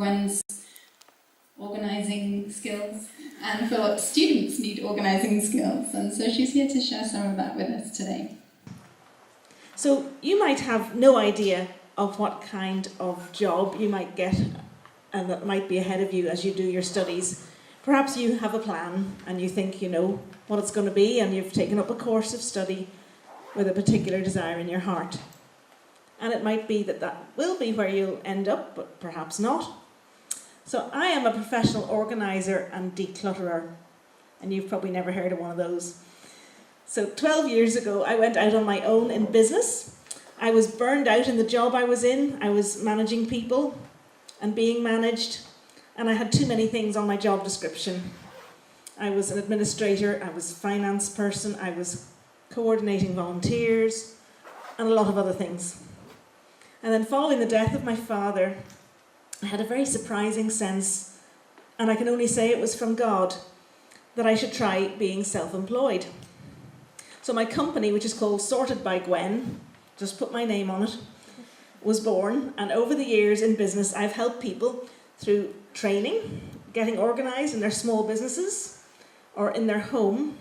Gwen's organising skills and for what students need organising skills. And so she's here to share some of that with us today. So you might have no idea of what kind of job you might get and that might be ahead of you as you do your studies. Perhaps you have a plan and you think you know what it's going to be and you've taken up a course of study with a particular desire in your heart. And it might be that that will be where you'll end up, but perhaps not. So I am a professional organiser and declutterer, and you've probably never heard of one of those. So 12 years ago, I went out on my own in business. I was burned out in the job I was in. I was managing people and being managed, and I had too many things on my job description. I was an administrator, I was a finance person, I was coordinating volunteers, and a lot of other things. And then following the death of my father, I had a very surprising sense, and I can only say it was from God, that I should try being self-employed. So my company, which is called Sorted by Gwen, just put my name on it, was born, and over the years in business I've helped people through training, getting organised in their small businesses or in their home,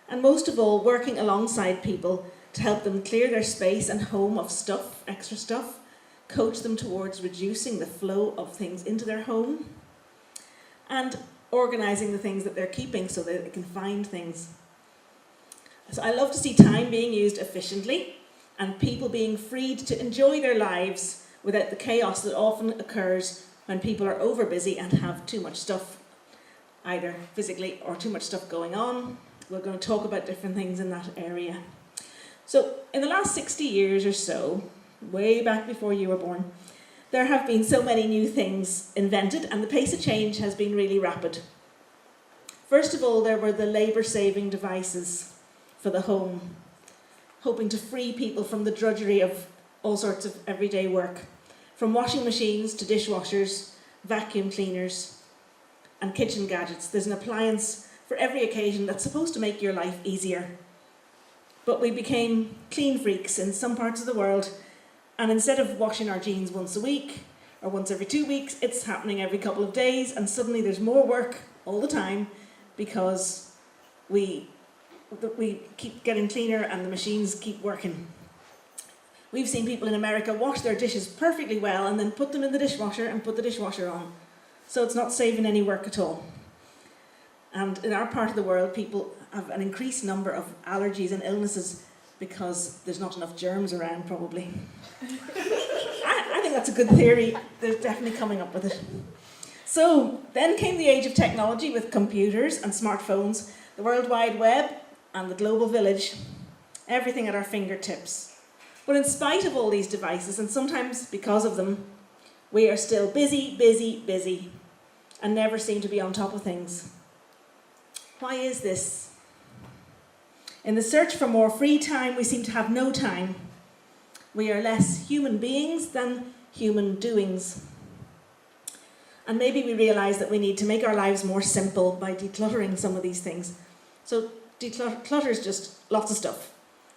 and most of all working alongside people to help them clear their space and home of stuff, extra stuff, coach them towards reducing the flow of things into their home, and organising the things that they're keeping so that they can find things. So I love to see time being used efficiently and people being freed to enjoy their lives without the chaos that often occurs when people are over busy and have too much stuff, either physically or too much stuff going on. We're going to talk about different things in that area. So in the last 60 years or so, way back before you were born, there have been so many new things invented and the pace of change has been really rapid. First of all, there were the labour-saving devices for the home, hoping to free people from the drudgery of all sorts of everyday work, from washing machines to dishwashers, vacuum cleaners, and kitchen gadgets. There's an appliance for every occasion that's supposed to make your life easier. But we became clean freaks in some parts of the world, and instead of washing our jeans once a week or once every 2 weeks, it's happening every couple of days, and suddenly there's more work all the time because we keep getting cleaner and the machines keep working. We've seen people in America wash their dishes perfectly well and then put them in the dishwasher and put the dishwasher on. So it's not saving any work at all. And in our part of the world, people have an increased number of allergies and illnesses because there's not enough germs around, probably. I think that's a good theory. They're definitely coming up with it. So then came the age of technology with computers and smartphones, the World Wide Web and the global village, everything at our fingertips. But in spite of all these devices, and sometimes because of them, we are still busy, busy, busy, and never seem to be on top of things. Why is this? In the search for more free time, we seem to have no time. We are less human beings than human doings. And maybe we realise that we need to make our lives more simple by decluttering some of these things. So clutter is just lots of stuff,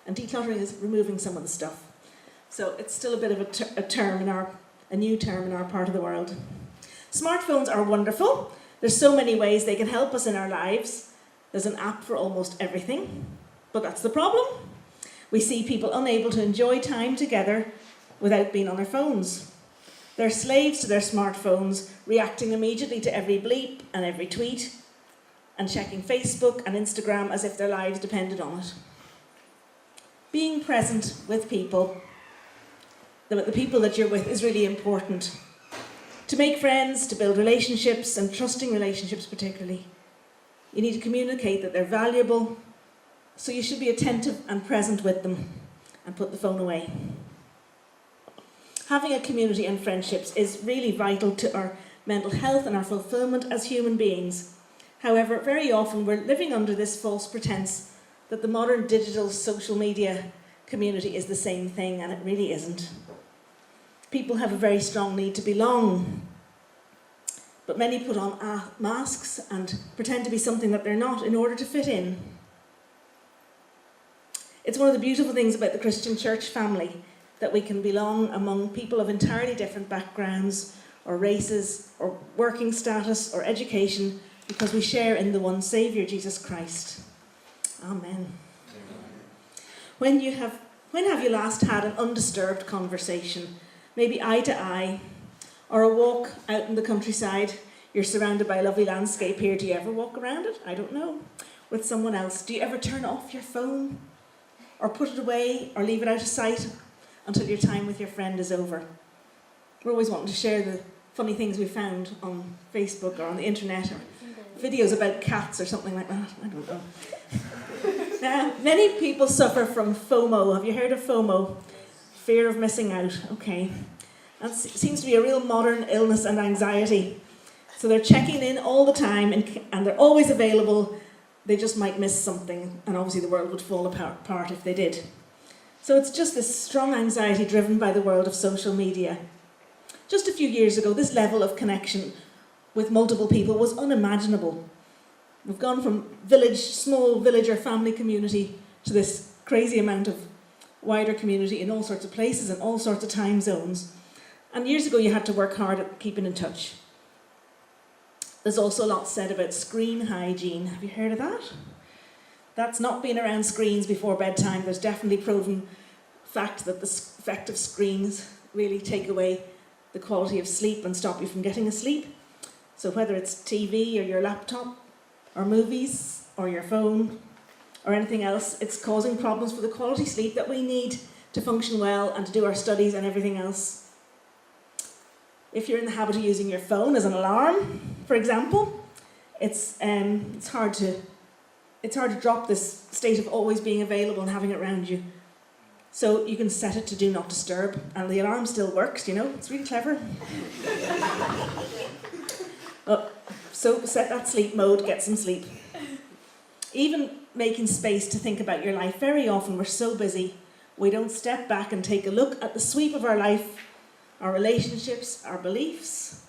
and decluttering is removing some of the stuff. So it's still a bit of a new term in our part of the world. Smartphones are wonderful. There's so many ways they can help us in our lives. There's an app for almost everything, but that's the problem. We see people unable to enjoy time together without being on their phones. They're slaves to their smartphones, reacting immediately to every bleep and every tweet, and checking Facebook and Instagram as if their lives depended on it. Being present with people, the people that you're with, is really important. To make friends, to build relationships, and trusting relationships particularly, you need to communicate that they're valuable, so you should be attentive and present with them and put the phone away. Having a community and friendships is really vital to our mental health and our fulfillment as human beings. However, very often we're living under this false pretense that the modern digital social media community is the same thing, and it really isn't. People have a very strong need to belong, but many put on masks and pretend to be something that they're not in order to fit in. It's one of the beautiful things about the Christian church family that we can belong among people of entirely different backgrounds, or races, or working status, or education, because we share in the one Saviour, Jesus Christ. Amen. When have you last had an undisturbed conversation, maybe eye to eye, or a walk out in the countryside? You're surrounded by a lovely landscape here. Do you ever walk around it? I don't know. With someone else. Do you ever turn off your phone? Or put it away, or leave it out of sight until your time with your friend is over? We're always wanting to share the funny things we found on Facebook or on the internet, or videos about cats or something like that. I don't know. Now, many people suffer from FOMO. Have you heard of FOMO? Fear of missing out. Okay. That seems to be a real modern illness and anxiety. So they're checking in all the time and they're always available. They just might miss something, and obviously the world would fall apart if they did. So it's just this strong anxiety driven by the world of social media. Just a few years ago, this level of connection with multiple people was unimaginable. We've gone from small village or family community to this crazy amount of wider community in all sorts of places and all sorts of time zones. And years ago you had to work hard at keeping in touch. There's also a lot said about screen hygiene. Have you heard of that? That's not being around screens before bedtime. There's definitely proven fact that the effect of screens really take away the quality of sleep and stop you from getting asleep. So whether it's TV or your laptop or movies or your phone or anything else, it's causing problems for the quality sleep that we need to function well and to do our studies and everything else. If you're in the habit of using your phone as an alarm, for example, it's hard to drop this state of always being available and having it around you. So you can set it to do not disturb, and the alarm still works, you know, it's really clever. So set that sleep mode, get some sleep. Even making space to think about your life. Very often we're so busy, we don't step back and take a look at the sweep of our life, our relationships, our beliefs,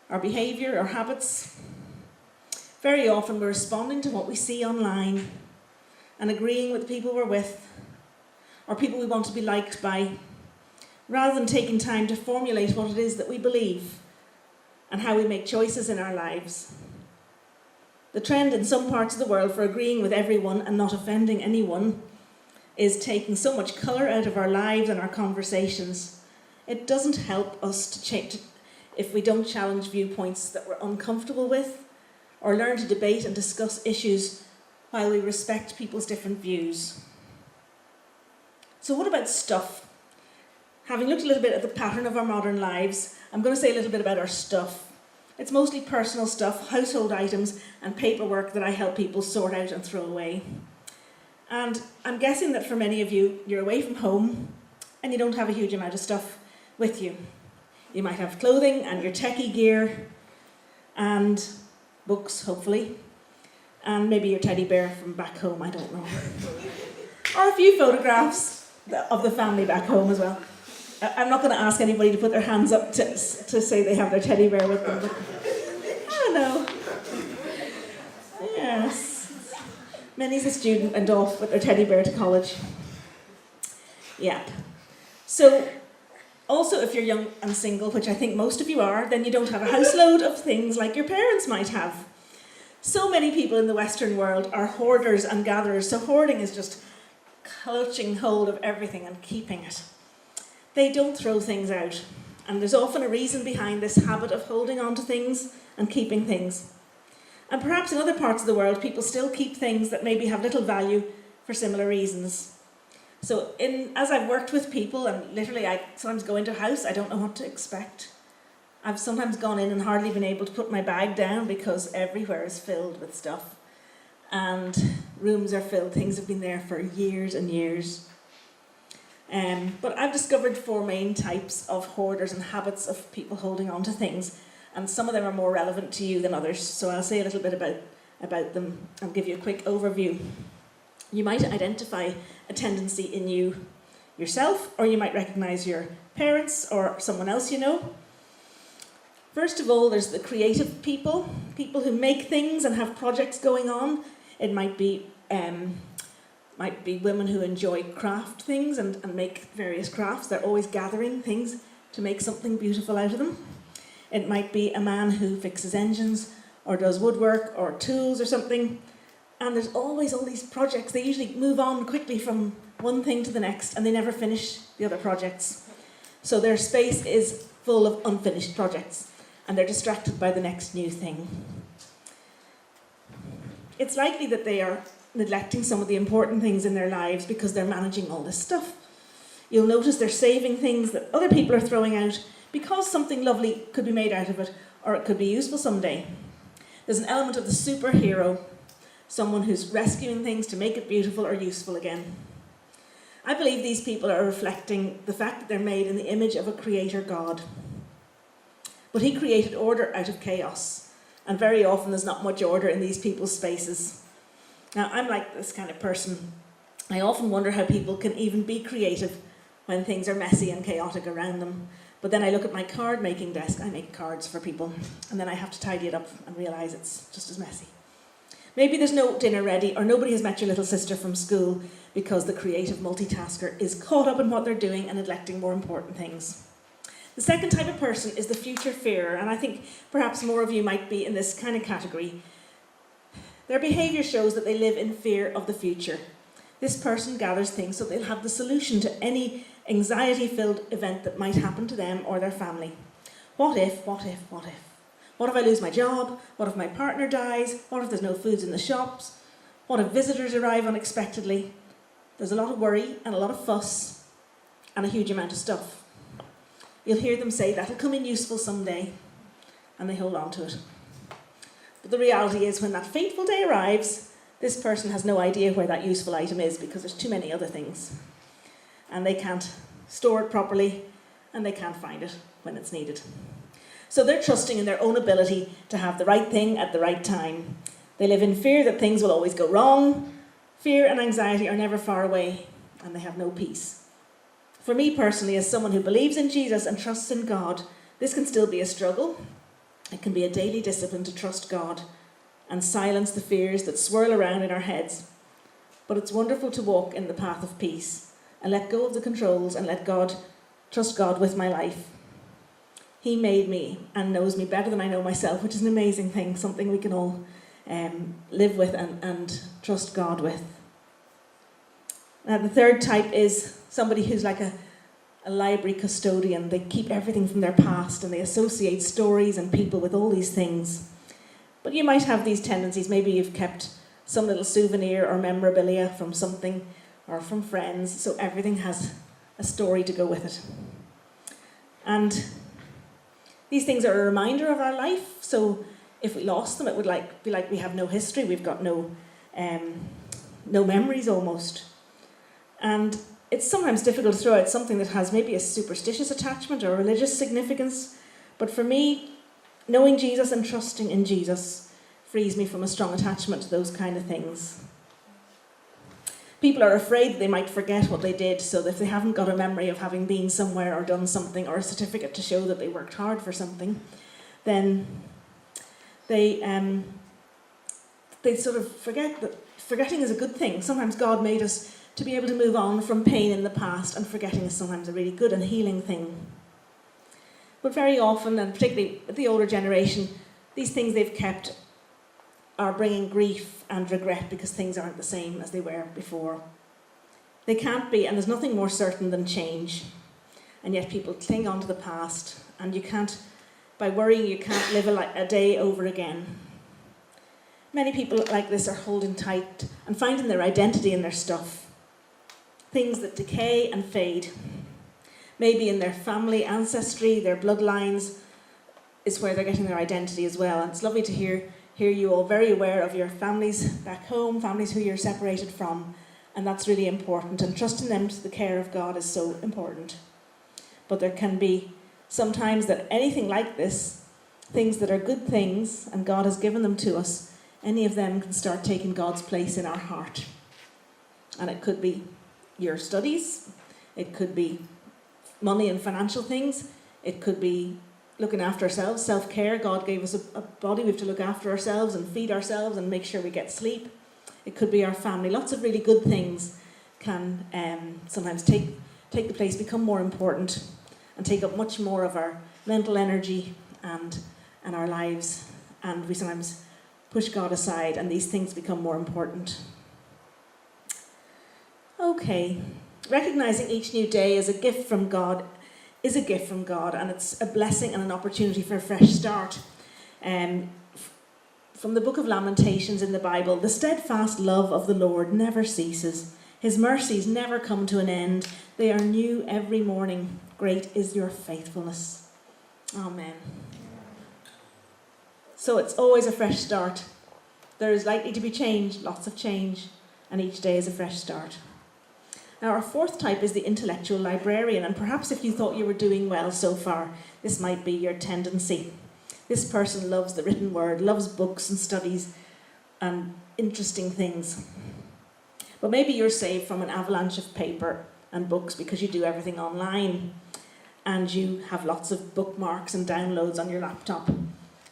our behaviour, our habits. Very often we're responding to what we see online and agreeing with the people we're with, or people we want to be liked by, rather than taking time to formulate what it is that we believe and how we make choices in our lives. The trend in some parts of the world for agreeing with everyone and not offending anyone is taking so much colour out of our lives and our conversations. It doesn't help us to change if we don't challenge viewpoints that we're uncomfortable with, or learn to debate and discuss issues while we respect people's different views. So what about stuff? Having looked a little bit at the pattern of our modern lives, I'm going to say a little bit about our stuff. It's mostly personal stuff, household items and paperwork that I help people sort out and throw away. And I'm guessing that for many of you, you're away from home and you don't have a huge amount of stuff with you. You might have clothing and your techie gear and books, hopefully, and maybe your teddy bear from back home, I don't know. Or a few photographs of the family back home as well. I'm not going to ask anybody to put their hands up to say they have their teddy bear with them, but I don't know. Yes. Many's a student and off with their teddy bear to college. Yeah. So, also if you're young and single, which I think most of you are, then you don't have a houseload of things like your parents might have. So many people in the Western world are hoarders and gatherers, so hoarding is just clutching hold of everything and keeping it. They don't throw things out, and there's often a reason behind this habit of holding on to things and keeping things. And perhaps in other parts of the world, people still keep things that maybe have little value for similar reasons. So as I've worked with people, and literally I sometimes go into a house, I don't know what to expect. I've sometimes gone in and hardly been able to put my bag down because everywhere is filled with stuff. And rooms are filled, things have been there for years and years. But I've discovered 4 main types of hoarders and habits of people holding on to things, and some of them are more relevant to you than others, so I'll say a little bit about them and give you a quick overview. You might identify a tendency in you yourself, or you might recognise your parents or someone else you know. First of all, there's the creative people who make things and have projects going on. It might be women who enjoy craft things and make various crafts. They're always gathering things to make something beautiful out of them. It might be a man who fixes engines or does woodwork or tools or something. And there's always all these projects. They usually move on quickly from one thing to the next and they never finish the other projects. So their space is full of unfinished projects and they're distracted by the next new thing. It's likely that they are neglecting some of the important things in their lives because they're managing all this stuff. You'll notice they're saving things that other people are throwing out because something lovely could be made out of it or it could be useful someday. There's an element of the superhero, someone who's rescuing things to make it beautiful or useful again. I believe these people are reflecting the fact that they're made in the image of a creator God. But he created order out of chaos, and very often there's not much order in these people's spaces. Now, I'm like this kind of person. I often wonder how people can even be creative when things are messy and chaotic around them. But then I look at my card making desk, I make cards for people, and then I have to tidy it up and realise it's just as messy. Maybe there's no dinner ready, or nobody has met your little sister from school because the creative multitasker is caught up in what they're doing and neglecting more important things. The second type of person is the future fearer, and I think perhaps more of you might be in this kind of category. Their behaviour shows that they live in fear of the future. This person gathers things so they'll have the solution to any anxiety-filled event that might happen to them or their family. What if, what if, what if? What if I lose my job? What if my partner dies? What if there's no foods in the shops? What if visitors arrive unexpectedly? There's a lot of worry and a lot of fuss and a huge amount of stuff. You'll hear them say that'll come in useful someday, and they hold on to it. But the reality is when that fateful day arrives, this person has no idea where that useful item is because there's too many other things. And they can't store it properly, and they can't find it when it's needed. So they're trusting in their own ability to have the right thing at the right time. They live in fear that things will always go wrong. Fear and anxiety are never far away, and they have no peace. For me personally, as someone who believes in Jesus and trusts in God, this can still be a struggle. It can be a daily discipline to trust God and silence the fears that swirl around in our heads. But it's wonderful to walk in the path of peace and let go of the controls and trust God with my life. He made me and knows me better than I know myself, which is an amazing thing, something we can all live with and trust God with. Now, the third type is somebody who's like a library custodian. They keep everything from their past and they associate stories and people with all these things. But you might have these tendencies. Maybe you've kept some little souvenir or memorabilia from something or from friends, so everything has a story to go with it. And these things are a reminder of our life, so if we lost them, it would be like we have no history, we've got no memories almost. And it's sometimes difficult to throw out something that has maybe a superstitious attachment or religious significance, but for me, knowing Jesus and trusting in Jesus frees me from a strong attachment to those kind of things. People are afraid they might forget what they did, so if they haven't got a memory of having been somewhere or done something or a certificate to show that they worked hard for something, then they sort of forget that forgetting is a good thing. Sometimes God made us to be able to move on from pain in the past, and forgetting is sometimes a really good and healing thing. But very often, and particularly with the older generation, these things they've kept are bringing grief and regret because things aren't the same as they were before. They can't be, and there's nothing more certain than change. And yet people cling on to the past, and by worrying, you can't live a day over again. Many people like this are holding tight and finding their identity in their stuff. Things that decay and fade. Maybe in their family ancestry, their bloodlines is where they're getting their identity as well. And it's lovely to hear you all very aware of your families back home, families who you're separated from, and that's really important. And trusting them to the care of God is so important. But there can be sometimes that anything like this, things that are good things, and God has given them to us, any of them can start taking God's place in our heart. And it could be your studies, it could be money and financial things, it could be looking after ourselves, self-care. God gave us a body, we have to look after ourselves and feed ourselves and make sure we get sleep. It could be our family. Lots of really good things can sometimes take the place, become more important, and take up much more of our mental energy and our lives, and we sometimes push God aside and these things become more important. Okay, recognising each new day as a gift from God is a gift from God, and it's a blessing and an opportunity for a fresh start. From the book of Lamentations in the Bible, the steadfast love of the Lord never ceases. His mercies never come to an end. They are new every morning. Great is your faithfulness. Amen. So it's always a fresh start. There is likely to be change, lots of change, and each day is a fresh start. Now, our fourth type is the intellectual librarian, and perhaps if you thought you were doing well so far, this might be your tendency. This person loves the written word, loves books and studies and interesting things. But maybe you're saved from an avalanche of paper and books because you do everything online and you have lots of bookmarks and downloads on your laptop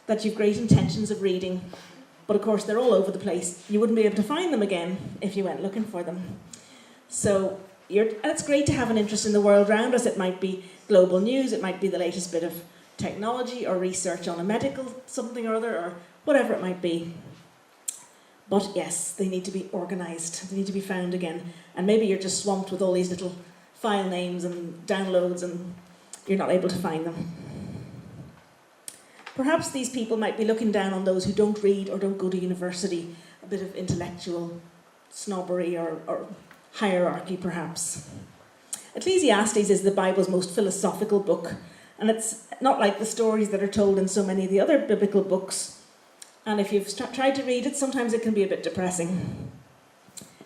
that you've great intentions of reading, but of course they're all over the place. You wouldn't be able to find them again if you went looking for them. So it's great to have an interest in the world around us. It might be global news, it might be the latest bit of technology or research on a medical something or other, or whatever it might be. But yes, they need to be organised, they need to be found again. And maybe you're just swamped with all these little file names and downloads and you're not able to find them. Perhaps these people might be looking down on those who don't read or don't go to university, a bit of intellectual snobbery or hierarchy perhaps. Ecclesiastes is the Bible's most philosophical book, and it's not like the stories that are told in so many of the other biblical books. And if you've tried to read it, sometimes it can be a bit depressing.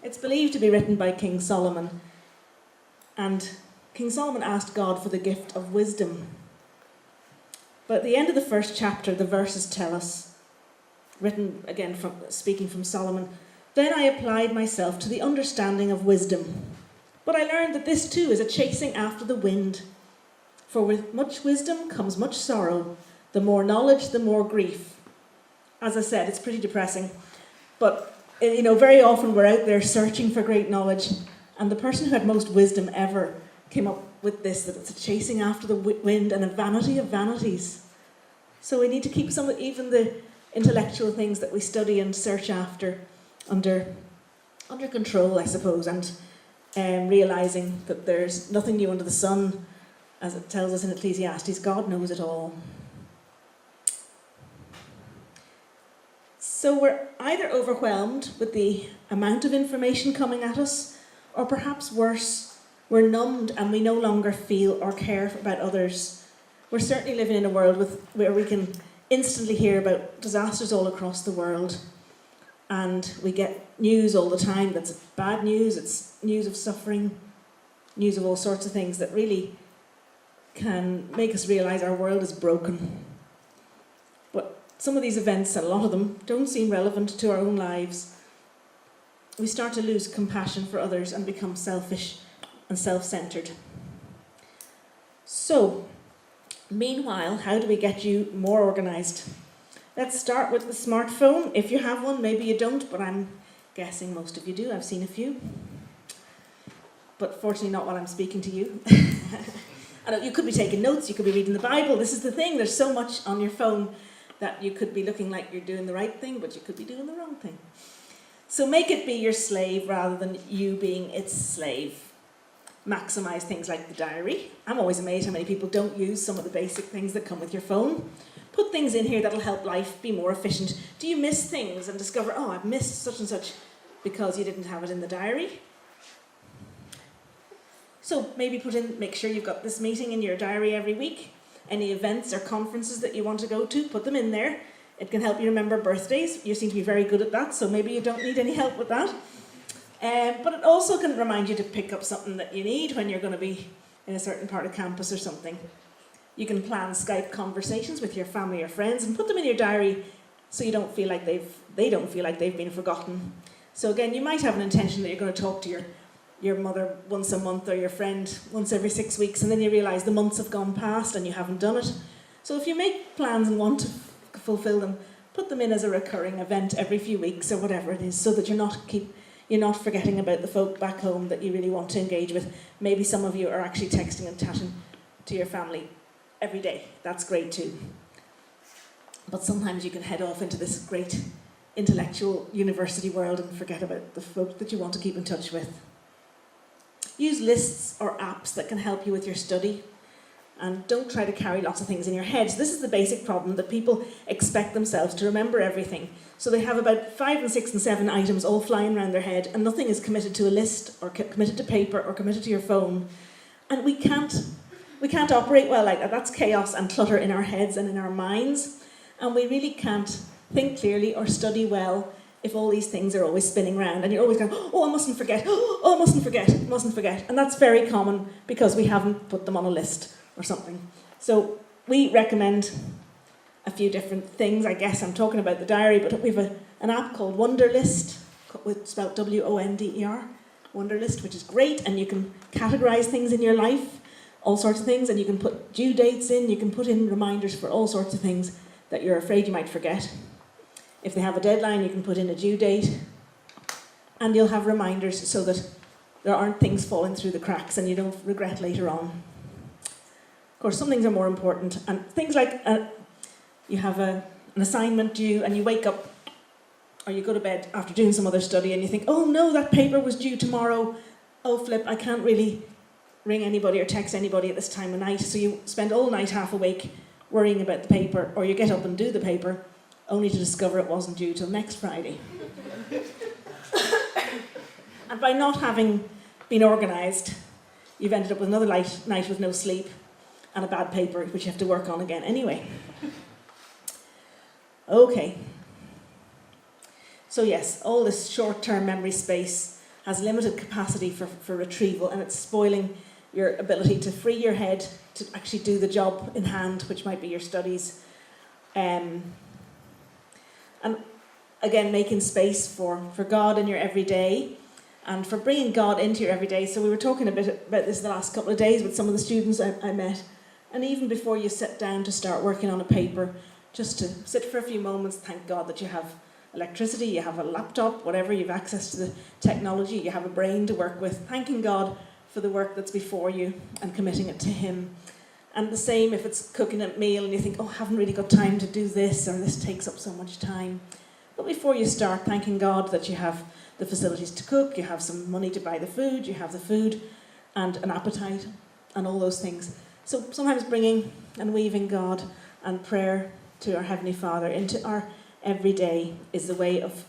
It's believed to be written by King Solomon, and King Solomon asked God for the gift of wisdom. But at the end of the first chapter, the verses tell us, written again speaking from Solomon, "Then I applied myself to the understanding of wisdom. But I learned that this too is a chasing after the wind. For with much wisdom comes much sorrow. The more knowledge, the more grief." As I said, it's pretty depressing. But, very often we're out there searching for great knowledge. And the person who had most wisdom ever came up with this, that it's a chasing after the wind and a vanity of vanities. So we need to keep even the intellectual things that we study and search after under control, I suppose, and realising that there's nothing new under the sun, as it tells us in Ecclesiastes. God knows it all. So we're either overwhelmed with the amount of information coming at us, or perhaps worse, we're numbed and we no longer feel or care about others. We're certainly living in a world where we can instantly hear about disasters all across the world, and we get news all the time that's bad news, it's news of suffering, news of all sorts of things that really can make us realise our world is broken. But some of these events, and a lot of them, don't seem relevant to our own lives. We start to lose compassion for others and become selfish and self-centred. So, meanwhile, how do we get you more organised? Let's start with the smartphone. If you have one, maybe you don't, but I'm guessing most of you do. I've seen a few. But fortunately not while I'm speaking to you. I know you could be taking notes, you could be reading the Bible. This is the thing, there's so much on your phone that you could be looking like you're doing the right thing, but you could be doing the wrong thing. So make it be your slave rather than you being its slave. Maximise things like the diary. I'm always amazed how many people don't use some of the basic things that come with your phone. Put things in here that'll help life be more efficient. Do you miss things and discover, oh, I've missed such and such because you didn't have it in the diary? So maybe make sure you've got this meeting in your diary every week. Any events or conferences that you want to go to, put them in there. It can help you remember birthdays. You seem to be very good at that, so maybe you don't need any help with that. But it also can remind you to pick up something that you need when you're going to be in a certain part of campus or something. You can plan Skype conversations with your family or friends and put them in your diary so you don't feel like they don't feel like they've been forgotten. So again, you might have an intention that you're going to talk to your mother once a month or your friend once every 6 weeks, and then you realise the months have gone past and you haven't done it. So if you make plans and want to fulfil them, put them in as a recurring event every few weeks or whatever it is, so that you're not forgetting about the folk back home that you really want to engage with. Maybe some of you are actually texting and chatting to your family every day. That's great too. but sometimes you can head off into this great intellectual university world and forget about the folk that you want to keep in touch with. Use lists or apps that can help you with your study, and don't try to carry lots of things in your head. So this is the basic problem, that people expect themselves to remember everything. So they have about 5 and 6 and 7 items all flying around their head, and nothing is committed to a list or committed to paper or committed to your phone. And we can't operate well like that. That's chaos and clutter in our heads and in our minds. And we really can't think clearly or study well if all these things are always spinning around and you're always going, oh, I mustn't forget, oh, I mustn't forget. And that's very common because we haven't put them on a list or something. So we recommend a few different things. I guess I'm talking about the diary, but we have an app called Wonderlist, spelled W-O-N-D-E-R, Wonderlist, which is great, and you can categorise things in your life, all sorts of things, and you can put due dates in, you can put in reminders for all sorts of things that you're afraid you might forget. If they have a deadline, you can put in a due date, and you'll have reminders so that there aren't things falling through the cracks and you don't regret later on. Of course, some things are more important, and things like you have an assignment due and you wake up or you go to bed after doing some other study and you think, oh no, that paper was due tomorrow. Oh flip, I can't really ring anybody or text anybody at this time of night. So you spend all night half awake worrying about the paper, or you get up and do the paper only to discover it wasn't due till next Friday. And by not having been organised, you've ended up with another night with no sleep and a bad paper, which you have to work on again anyway. Okay. So yes, all this short-term memory space has limited capacity for retrieval, and it's spoiling your ability to free your head to actually do the job in hand, which might be your studies. And again, making space for God in your everyday, and for bringing God into your everyday. So we were talking a bit about this the last couple of days with some of the students I met. And even before you sit down to start working on a paper, just to sit for a few moments, thank God that you have electricity, you have a laptop, whatever, you have access to the technology, you have a brain to work with, thanking God for the work that's before you and committing it to Him. And the same if it's cooking a meal and you think, oh, I haven't really got time to do this, or this takes up so much time. But before you start, thanking God that you have the facilities to cook, you have some money to buy the food, you have the food and an appetite and all those things. So sometimes bringing and weaving God and prayer to our Heavenly Father into our everyday is the way of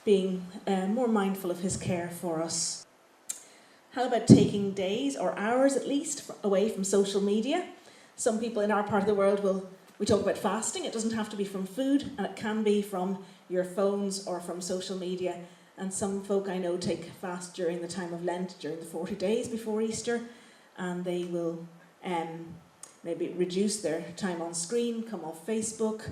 being more mindful of His care for us. How about taking days or hours at least away from social media? Some people in our part of the world we talk about fasting. It doesn't have to be from food, and it can be from your phones or from social media. And some folk I know take fast during the time of Lent, during the 40 days before Easter, and they will maybe reduce their time on screen, come off Facebook.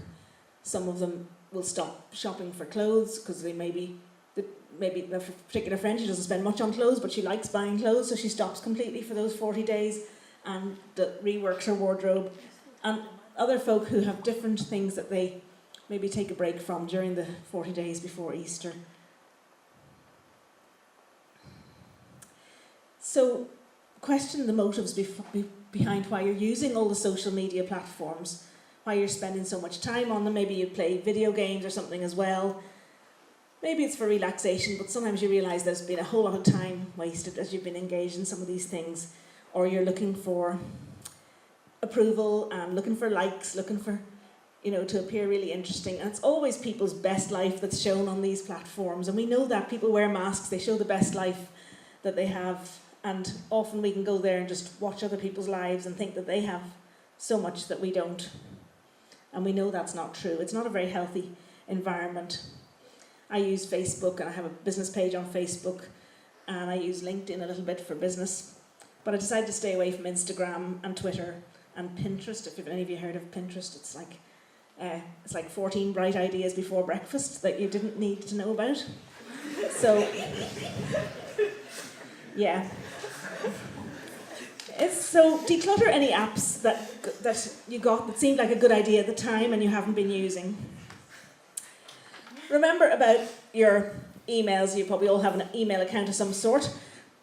Some of them will stop shopping for clothes because they maybe the particular friend, she doesn't spend much on clothes, but she likes buying clothes, so she stops completely for those 40 days and reworks her wardrobe. And other folk who have different things that they maybe take a break from during the 40 days before Easter. So question the motives behind why you're using all the social media platforms, why you're spending so much time on them. Maybe you play video games or something as well. Maybe it's for relaxation, but sometimes you realise there's been a whole lot of time wasted as you've been engaged in some of these things, or you're looking for approval and looking for likes, looking for, to appear really interesting. And it's always people's best life that's shown on these platforms, and we know that people wear masks, they show the best life that they have, and often we can go there and just watch other people's lives and think that they have so much that we don't. And we know that's not true. It's not a very healthy environment. I use Facebook, and I have a business page on Facebook, and I use LinkedIn a little bit for business. But I decided to stay away from Instagram and Twitter and Pinterest. If any of you heard of Pinterest, it's like 14 bright ideas before breakfast that you didn't need to know about. So, yeah. So declutter any apps that you got that seemed like a good idea at the time and you haven't been using. Remember about your emails. You probably all have an email account of some sort.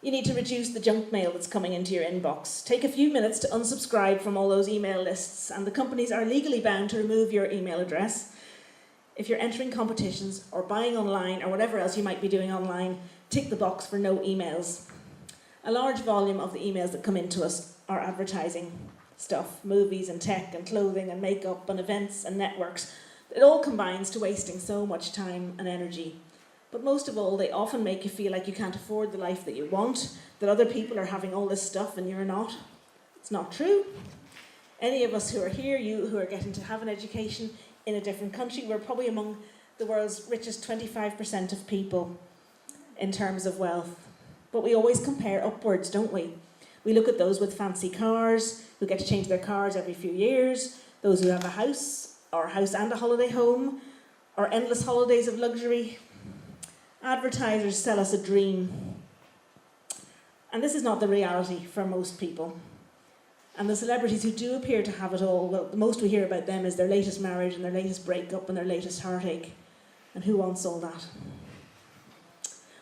You need to reduce the junk mail that's coming into your inbox. Take a few minutes to unsubscribe from all those email lists, and the companies are legally bound to remove your email address. If you're entering competitions or buying online or whatever else you might be doing online, tick the box for no emails. A large volume of the emails that come into us are advertising stuff, movies and tech and clothing and makeup and events and networks. It all combines to wasting so much time and energy. But most of all, they often make you feel like you can't afford the life that you want, that other people are having all this stuff and you're not. It's not true. Any of us who are here, you who are getting to have an education in a different country, we're probably among the world's richest 25% of people in terms of wealth. But we always compare upwards, don't we? We look at those with fancy cars, who get to change their cars every few years, those who have a house, or a house and a holiday home, or endless holidays of luxury. Advertisers sell us a dream. And this is not the reality for most people. And the celebrities who do appear to have it all, well, the most we hear about them is their latest marriage and their latest breakup and their latest heartache. And who wants all that?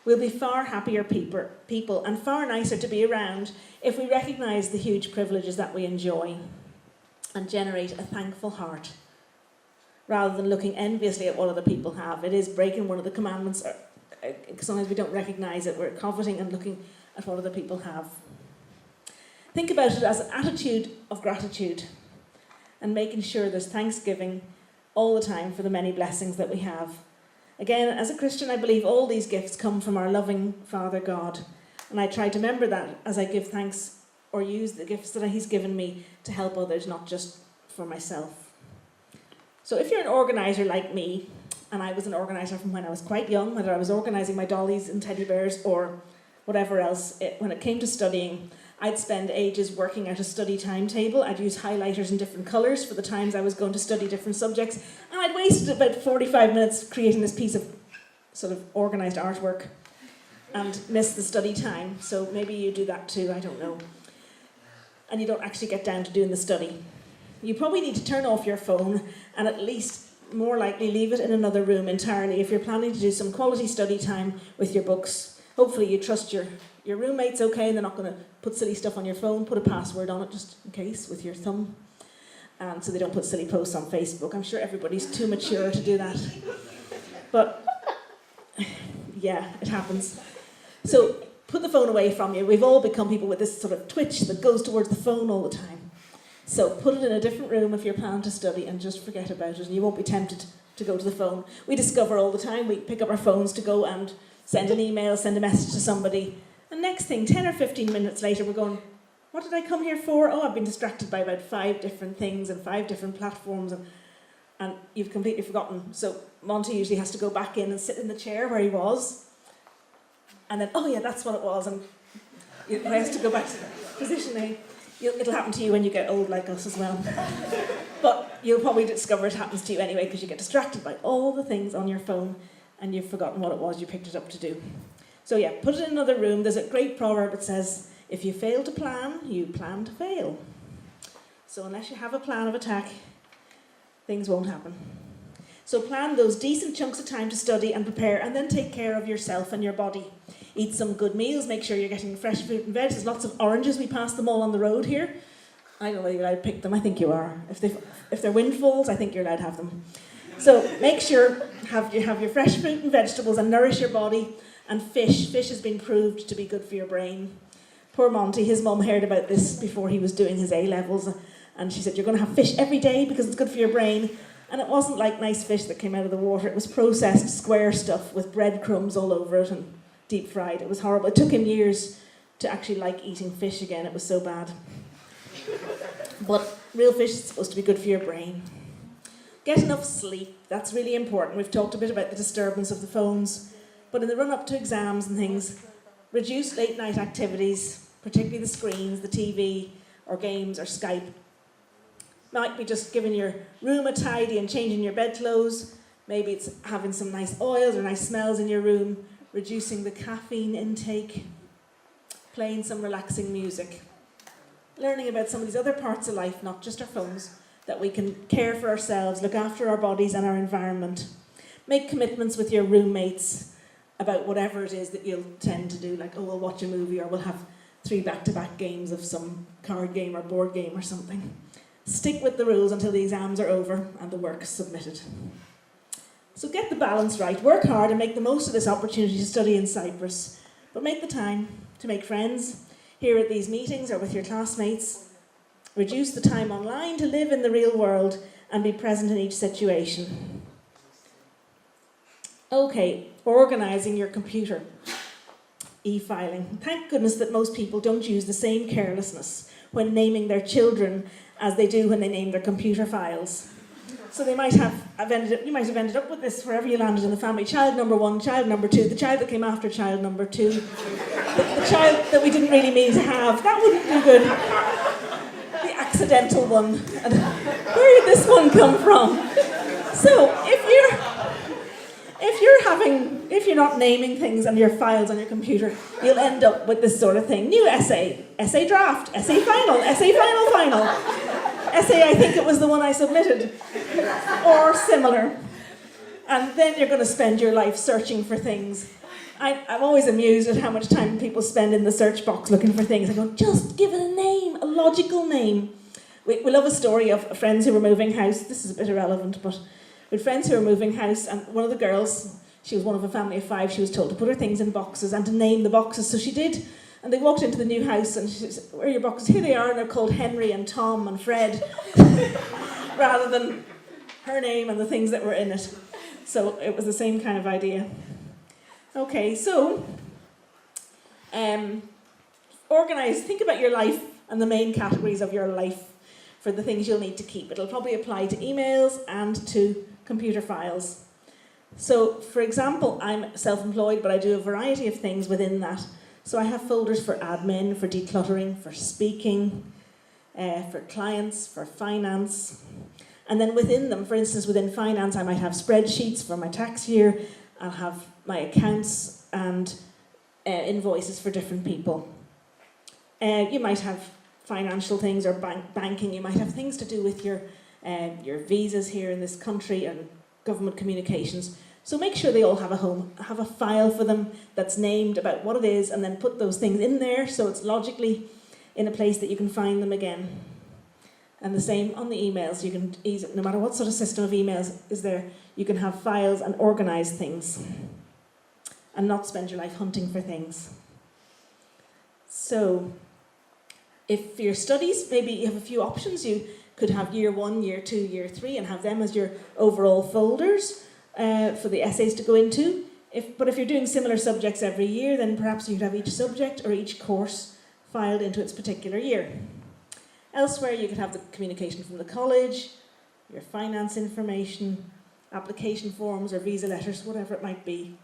We'll be far happier people and far nicer to be around if we recognise the huge privileges that we enjoy and generate a thankful heart, rather than looking enviously at what other people have. It is breaking one of the commandments. Sometimes we don't recognise it. We're coveting and looking at what other people have. Think about it as an attitude of gratitude and making sure there's thanksgiving all the time for the many blessings that we have. Again, as a Christian, I believe all these gifts come from our loving Father God. And I try to remember that as I give thanks or use the gifts that He's given me to help others, not just for myself. So if you're an organiser like me, and I was an organiser from when I was quite young, whether I was organising my dollies and teddy bears or whatever else, when it came to studying, I'd spend ages working out a study timetable. I'd use highlighters in different colours for the times I was going to study different subjects, and I'd wasted about 45 minutes creating this piece of sort of organised artwork and miss the study time. So maybe you do that too, I don't know. And you don't actually get down to doing the study. You probably need to turn off your phone and at least more likely leave it in another room entirely if you're planning to do some quality study time with your books. Hopefully you trust your roommates okay and they're not going to put silly stuff on your phone. Put a password on it just in case with your thumb. And so they don't put silly posts on Facebook. I'm sure everybody's too mature to do that. But yeah, it happens. So put the phone away from you. We've all become people with this sort of twitch that goes towards the phone all the time. So put it in a different room if you're planning to study and just forget about it and you won't be tempted to go to the phone. We discover all the time, we pick up our phones to go and send an email, send a message to somebody. And next thing, 10 or 15 minutes later, we're going, what did I come here for? Oh, I've been distracted by about 5 different things and 5 different platforms and you've completely forgotten. So Monty usually has to go back in and sit in the chair where he was. And then, oh yeah, that's what it was. And he has to go back to position A. It'll happen to you when you get old like us as well. But you'll probably discover it happens to you anyway because you get distracted by all the things on your phone and you've forgotten what it was you picked it up to do. So yeah, put it in another room. There's a great proverb that says, if you fail to plan, you plan to fail. So unless you have a plan of attack, things won't happen. So plan those decent chunks of time to study and prepare and then take care of yourself and your body. Eat some good meals, make sure you're getting fresh fruit and veg. There's lots of oranges, we pass them all on the road here. I don't know whether you're allowed to pick them, I think you are. If they're windfalls, I think you're allowed to have them. So make sure you have your fresh fruit and vegetables and nourish your body. And fish has been proved to be good for your brain. Poor Monty, his mum heard about this before he was doing his A-levels and she said, you're going to have fish every day because it's good for your brain. And it wasn't like nice fish that came out of the water, it was processed square stuff with breadcrumbs all over it and deep fried. It was horrible. It took him years to actually like eating fish again. It was so bad. But real fish is supposed to be good for your brain. Get enough sleep. That's really important. We've talked a bit about the disturbance of the phones. But in the run-up to exams and things, reduce late-night activities, particularly the screens, the TV, or games, or Skype. Might be just giving your room a tidy and changing your bedclothes. Maybe it's having some nice oils or nice smells in your room, reducing the caffeine intake, playing some relaxing music, learning about some of these other parts of life, not just our phones, that we can care for ourselves, look after our bodies and our environment. Make commitments with your roommates, about whatever it is that you'll tend to do, like, oh, we'll watch a movie, or we'll have 3 back-to-back games of some card game or board game or something. Stick with the rules until the exams are over and the work is submitted. So get the balance right. Work hard and make the most of this opportunity to study in Cyprus. But make the time to make friends here at these meetings or with your classmates. Reduce the time online to live in the real world and be present in each situation. Okay, organising your computer. E-filing. Thank goodness that most people don't use the same carelessness when naming their children as they do when they name their computer files. So you might have ended up with this wherever you landed in the family. Child number 1, child number 2, the child that came after child number 2, the child that we didn't really mean to have. That wouldn't be good. The accidental one. And where did this one come from? So if you're not naming things on your files on your computer, you'll end up with this sort of thing. New essay, essay draft, essay final, final. Essay, I think it was the one I submitted, or similar. And then you're going to spend your life searching for things. I'm always amused at how much time people spend in the search box looking for things. I go, just give it a name, a logical name. We love a story of friends who were moving house. This is a bit irrelevant, but with friends who were moving house, and one of the girls, she was one of a family of 5, she was told to put her things in boxes and to name the boxes, so she did. And they walked into the new house and she said, where are your boxes? Here they are, and they're called Henry and Tom and Fred, rather than her name and the things that were in it. So it was the same kind of idea. Okay, so organise, think about your life and the main categories of your life for the things you'll need to keep. It'll probably apply to emails and to computer files. So, for example, I'm self-employed, but I do a variety of things within that. So I have folders for admin, for decluttering, for speaking, for clients, for finance. And then within them, for instance, within finance, I might have spreadsheets for my tax year. I'll have my accounts and invoices for different people. You might have financial things or banking. You might have things to do with your visas here in this country and government communications. So make sure they all have a home, have a file for them that's named about what it is, and then put those things in there so it's logically in a place that you can find them again. And the same on the emails. You can easily, no matter what sort of system of emails is there, you can have files and organise things and not spend your life hunting for things. So if for your studies, maybe you have a few options. You could have year 1, year 2, year 3 and have them as your overall folders for the essays to go into. But if you're doing similar subjects every year, then perhaps you could have each subject or each course filed into its particular year. Elsewhere, you could have the communication from the college, your finance information, application forms or visa letters, whatever it might be.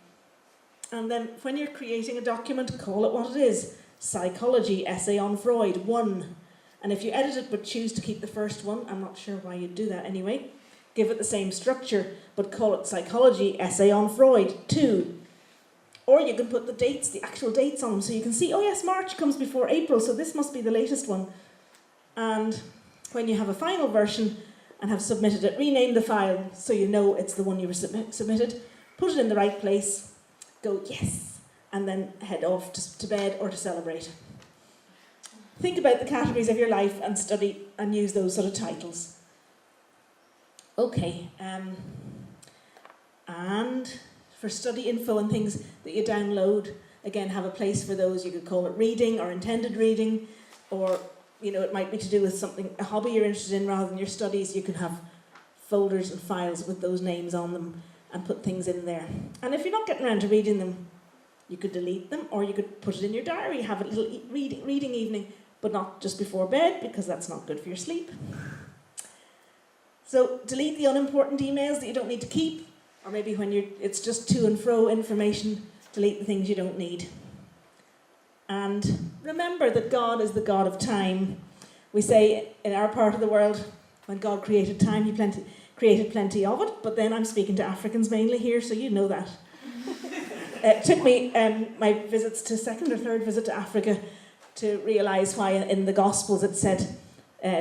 And then when you're creating a document, call it what it is. Psychology Essay on Freud 1. And if you edit it but choose to keep the first one, I'm not sure why you'd do that anyway, give it the same structure, but call it Psychology Essay on Freud 2. Or you can put the dates, the actual dates on them, so you can see, oh yes, March comes before April, so this must be the latest one. And when you have a final version and have submitted it, rename the file so you know it's the one you were submitted, put it in the right place, go yes, and then head off to bed or to celebrate. Think about the categories of your life and study and use those sort of titles. Okay, and for study info and things that you download, again, have a place for those. You could call it reading or intended reading, or it might be to do with something, a hobby you're interested in rather than your studies. You can have folders and files with those names on them and put things in there. And if you're not getting around to reading them, you could delete them, or you could put it in your diary, have a little reading evening, but not just before bed, because that's not good for your sleep. So delete the unimportant emails that you don't need to keep, or maybe when it's just to and fro information, delete the things you don't need. And remember that God is the God of time. We say in our part of the world, when God created time, he created plenty of it, but then I'm speaking to Africans mainly here, so you know that. It took me my visits to second or third visit to Africa to realise why in the Gospels it said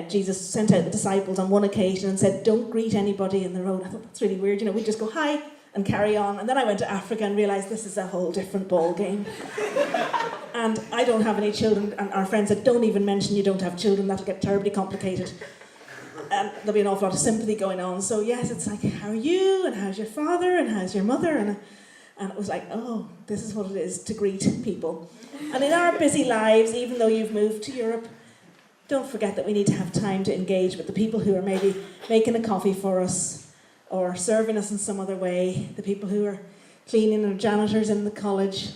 Jesus sent out the disciples on one occasion and said, don't greet anybody in the road. I thought that's really weird. We just go hi and carry on. And then I went to Africa and realised this is a whole different ball game. And I don't have any children, and our friend said, don't even mention you don't have children, that'll get terribly complicated. And there'll be an awful lot of sympathy going on. So yes, it's like, how are you, and how's your father, and how's your mother? And it was like, oh, this is what it is to greet people. And in our busy lives, even though you've moved to Europe, don't forget that we need to have time to engage with the people who are maybe making a coffee for us or serving us in some other way, the people who are cleaning or janitors in the college,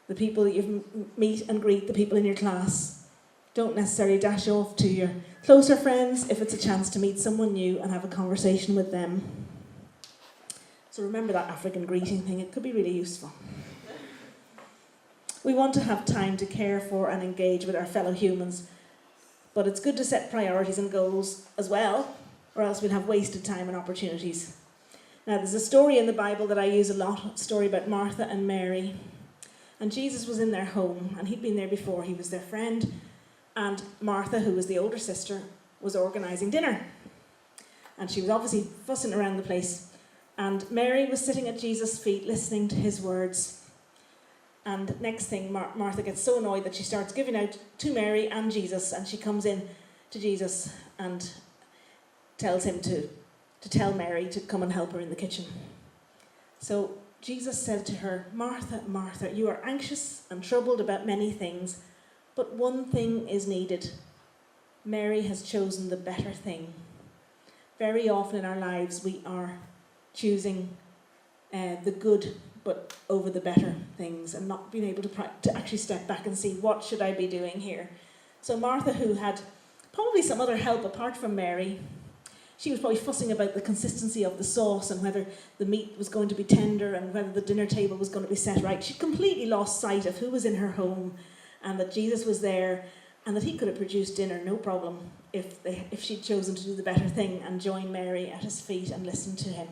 the people that you meet and greet, the people in your class. Don't necessarily dash off to your closer friends if it's a chance to meet someone new and have a conversation with them. So remember that African greeting thing, it could be really useful. We want to have time to care for and engage with our fellow humans, but it's good to set priorities and goals as well, or else we'll have wasted time and opportunities. Now there's a story in the Bible that I use a lot, a story about Martha and Mary. And Jesus was in their home, and he'd been there before, he was their friend, and Martha, who was the older sister, was organising dinner. And she was obviously fussing around the place. And Mary was sitting at Jesus' feet listening to his words. And next thing, Martha gets so annoyed that she starts giving out to Mary and Jesus, and she comes in to Jesus and tells him to tell Mary to come and help her in the kitchen. So Jesus said to her, Martha, Martha, you are anxious and troubled about many things, but one thing is needed. Mary has chosen the better thing. Very often in our lives we are choosing the good but over the better things, and not being able to actually step back and see, what should I be doing here? So Martha, who had probably some other help apart from Mary, she was probably fussing about the consistency of the sauce and whether the meat was going to be tender and whether the dinner table was going to be set right. She'd completely lost sight of who was in her home and that Jesus was there and that he could have produced dinner, no problem, if she'd chosen to do the better thing and join Mary at his feet and listen to him.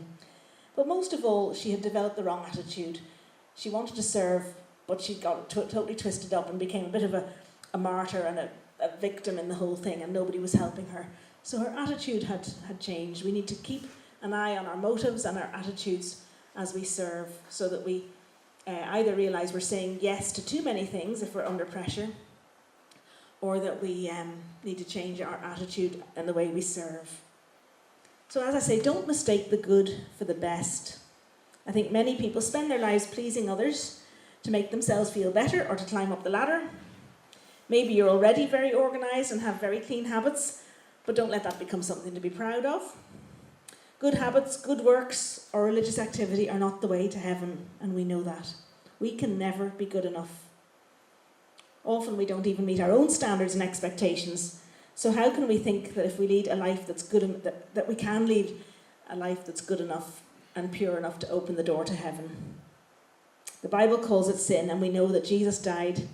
But most of all, she had developed the wrong attitude. She wanted to serve, but she got totally twisted up and became a bit of a martyr and a victim in the whole thing, and nobody was helping her. So her attitude had changed. We need to keep an eye on our motives and our attitudes as we serve, so that we either realise we're saying yes to too many things if we're under pressure, or that we need to change our attitude and the way we serve. So as I say, don't mistake the good for the best. I think many people spend their lives pleasing others to make themselves feel better or to climb up the ladder. Maybe you're already very organised and have very clean habits, but don't let that become something to be proud of. Good habits, good works, or religious activity are not the way to heaven, and we know that. We can never be good enough. Often we don't even meet our own standards and expectations. So how can we think that if we lead a life that's good, that we can lead a life that's good enough and pure enough to open the door to heaven? The Bible calls it sin, and we know that Jesus died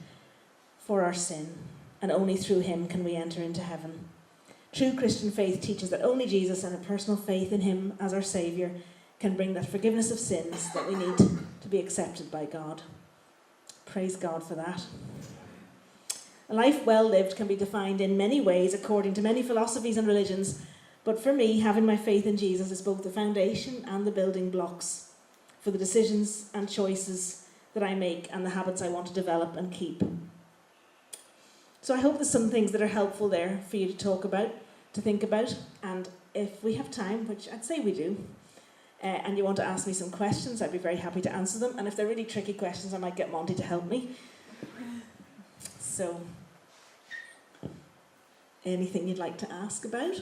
for our sin, and only through him can we enter into heaven. True Christian faith teaches that only Jesus and a personal faith in him as our Saviour can bring that forgiveness of sins that we need to be accepted by God. Praise God for that. A life well lived can be defined in many ways according to many philosophies and religions, but for me, having my faith in Jesus is both the foundation and the building blocks for the decisions and choices that I make and the habits I want to develop and keep. So I hope there's some things that are helpful there for you to talk about, to think about, and if we have time, which I'd say we do, and you want to ask me some questions, I'd be very happy to answer them, and if they're really tricky questions, I might get Monty to help me. So, anything you'd like to ask about?